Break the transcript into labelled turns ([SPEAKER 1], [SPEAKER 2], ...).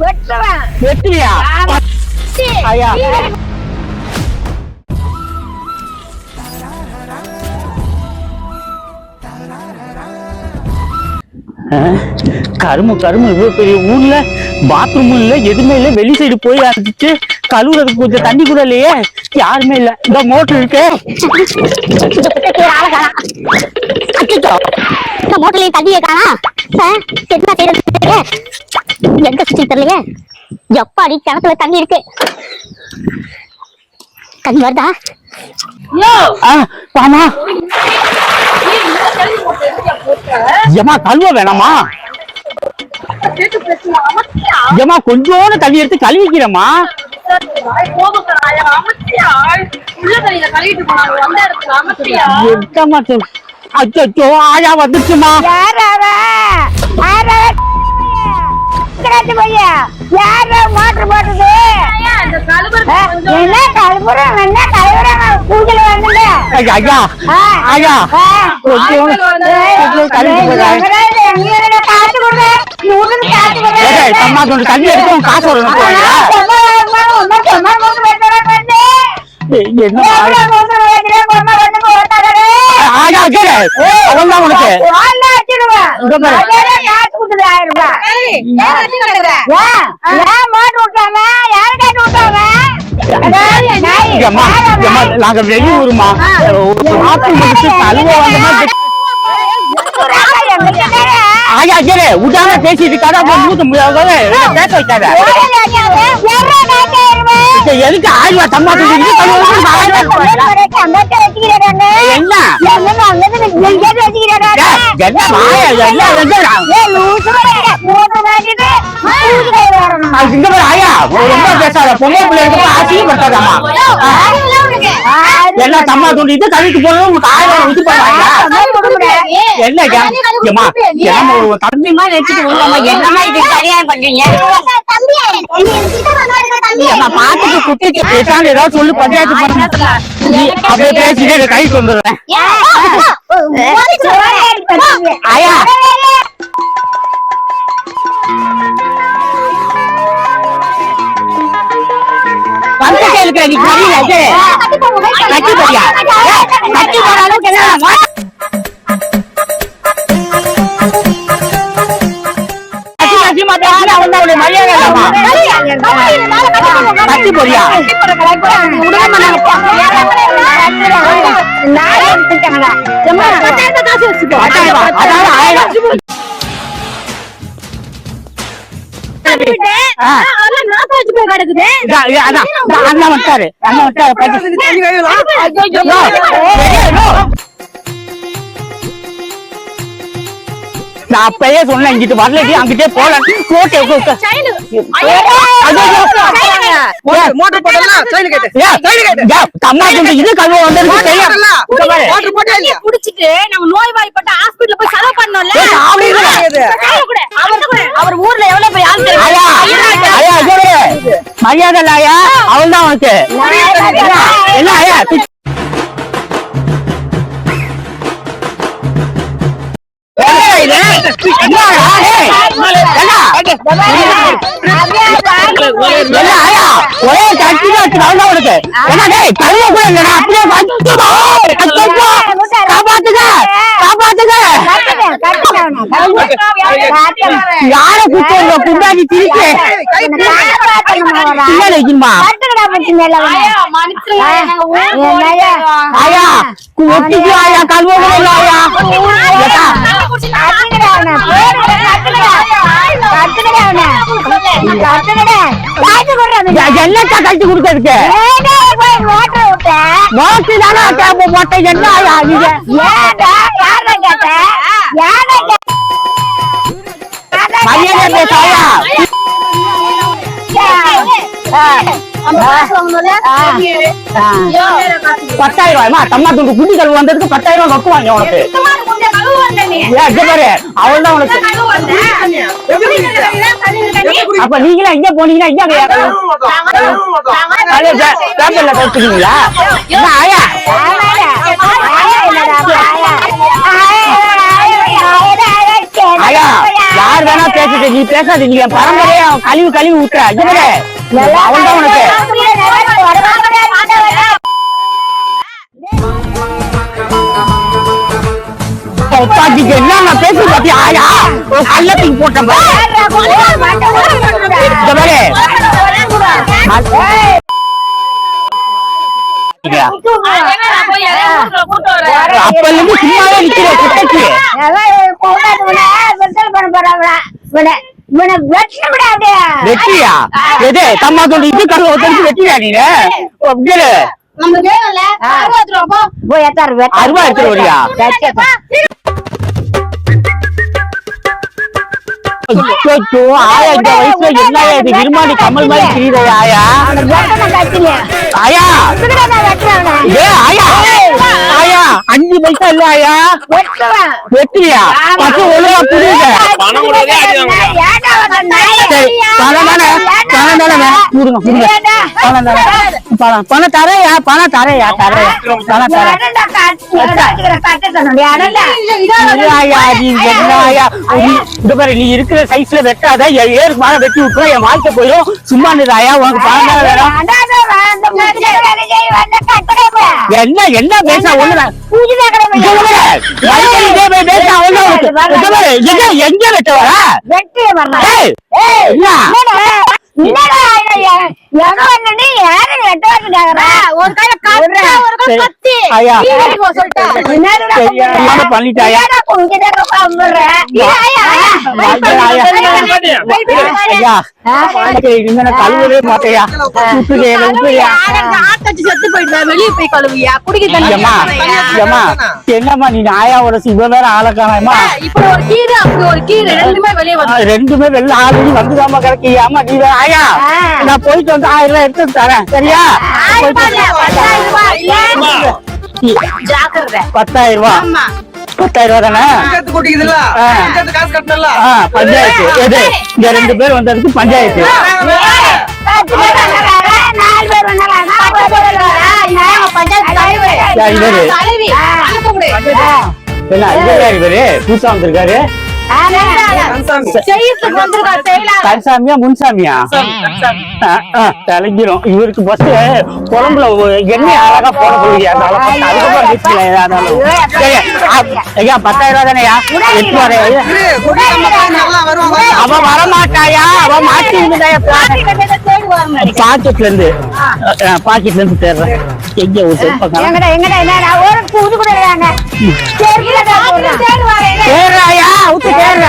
[SPEAKER 1] வெட்டுவியா ஐயா கரும இவ்வளவு பெரிய ஊர்ல பாத்ரூமும் இல்ல எதுவுமே இல்ல. வெளி சைடு போய் அடிச்சு கழுவுறதுக்கு கொஞ்சம் தண்ணி கூட இல்லையே. யாருமே இல்ல. இந்த மோட்டர் இருக்கு.
[SPEAKER 2] இந்த மோட்டர்லயே தண்ணியே காணா. என்ன செய்யறது எங்க சுத்தி தெரியலையே. எப்பாடி கிணத்துல தண்ணி இருக்கு. தண்ணி வருதா?
[SPEAKER 1] வாமா ஏமா கழுவ வேணாமா? ஏமா கொஞ்சோன்னு தண்ணி எடுத்து கழுவிக்கிறேம்மா. அச்சோ ஆயா வந்துச்சுமா.
[SPEAKER 2] மோட்டர் போட்டது என்ன கழுவுறோம் என்ன கழுவுறாங்க பூஜையில வந்து
[SPEAKER 1] ஐயா ஐயா
[SPEAKER 2] காசு கொடுறேன்
[SPEAKER 1] அம்மா கொஞ்சம் தண்ணி எடுத்து காசு வரணும். நாங்க வெளியூருமா ஆயா சரி உடாம பேசிட்டு கடை மூத்த முடியாது பேச வைக்காத. எதுக்கு 1000 ரூபாய் தம்மா ஆயா ரொம்ப பேசாத. பொண்ணு பிள்ளைங்க ஆசைப்படுத்தாதாமா எல்லாம் தம்மா தூண்டிட்டு கழித்து போனது உங்களுக்கு 1000 ரூபாய் இது பண்ணுவாங்க. என்னமா தம்பிமா நினைச்சிட்டு என்னமா இது சரியா பண்றீங்க? பாத்துட்டு குட்டிக்கு பேசாம ஏதாவது சொல்லு பஞ்சாயத்து பண்ண அப்படியே பேசிட்டு கைக்கு வந்துடுறேன். ஆயா வந்து கேளுக்க நீ தெரியல கட்டி போறியா? கட்டி போற அளவுக்கு என்ன கட்டி போறியா? அண்ணா வட்டாரு நான் அப்பயே சொன்னேன் இங்கிட்டு வரலடி அங்கிட்டே போல போட்டு இது கழுவ வந்து
[SPEAKER 3] நம்ம நோய்வாய்ப்பட்ட ஹாஸ்பிடல்ல போய் செலவு பண்ணோம்ல. அவர் ஊர்ல எவ்வளவு போய்
[SPEAKER 1] மரியாதை இல்லையா? அவள் தான் உனக்கு என்ன ஆயா ஒரே கட்சி உனக்கு என்ன கழுவ கூட இல்லைன்னா அப்படியே காப்பாத்துங்க காப்பாத்துங்க. யார கூப்பிட்டு புண்டாடி திருப்பி ஆயா ஒட்டிக்கு ஆயா கழுவ கூட இல்ல ஆயா என்னக்கா கழிச்சு கொடுக்கறதுக்கு மோசி தானே மொட்டை என்ன ஆயா நீங்க மரியாதை பேசாயா? 10,000 ரூபாய்மா தம்மா துண்டு குட்டி கழுவு வந்ததுக்கு 10,000 ரூபாய் நொக்குவாங்க உனக்கு. அவள் தான் உனக்கு. அப்ப நீங்களா இங்க போனீங்கன்னா இங்க பேப்பர்ல கொடுத்துருக்கீங்களா? ஆயா ஆயா யார் வேணா பேசிட்டு நீ பேசாத. நீ என் பரம்பரையே அவன் கழுவி ஊத்துற. அவன் தான் உனக்கு உட்காந்துக்கு என்ன நான் பேசி பாத்தி ஆயா ஒரு கள்ளத்துக்கு போட்டேன் அப்ப இருந்து சும்மாவே நிக்கிற குட்டைக்கு வெற்றியா எது தம்மா இது கல்ல ஒருத்தருக்கு வெற்றியா நீ அருவா எடுத்துட்டு வரியா ஆயா இந்த வயசுல என்ன இது விரும்பாடி கமல் மாதிரி தெரியுது ஆயா ஆயா ஏ ஆயா ஆயா 5 பைசா இல்ல ஆயா வெற்றியா பத்து ஒழுங்கா புரியுது பணம் தரையா நீ இருக்கிற சைஸ்ல வெட்டாத ஏறு மேல வெட்டி விட்டுரும் என் வாழ்க்கை போயிடும் சும்மா ஆயா உனக்கு பணம் தானே வேணும் என்ன பேச ஒண்ணு எங்க வெட்ட பண்ணிட்டாயா கழுவவே மாட்டையா என்னம்மா நீ ஆயாவோட இவ்வளவு வேற ஆளக்கானமா ரெண்டுமே வெளில ஆல்ரெடி வந்துதாமா கிடைக்கியாமா நீ வேற ஆயா நான் போயிட்டு வந்து 1000 ரூபாய் எடுத்து தரேன் சரியா 10,000 ரூபாய் 10,000 ரூபாய் தானே பஞ்சாயத்து எது இங்க 2 பேர் வந்ததுக்கு பஞ்சாயத்து இவரு புதுசா வந்திருக்காரு கன்சாமியா முன்சாமியா தலைஞ்சிரும் இவருக்கு பஸ் குழம்புல எண்ணெய் அழகா போட போடுவியா ஐயா 10,000 ரூபாய் தானேயா அவ வரமாட்டாயா அவ மாட்டி பாக்கெட்ல இருந்து தேடுறேன் எங்க ஒரு தேடுறாயா தேடுற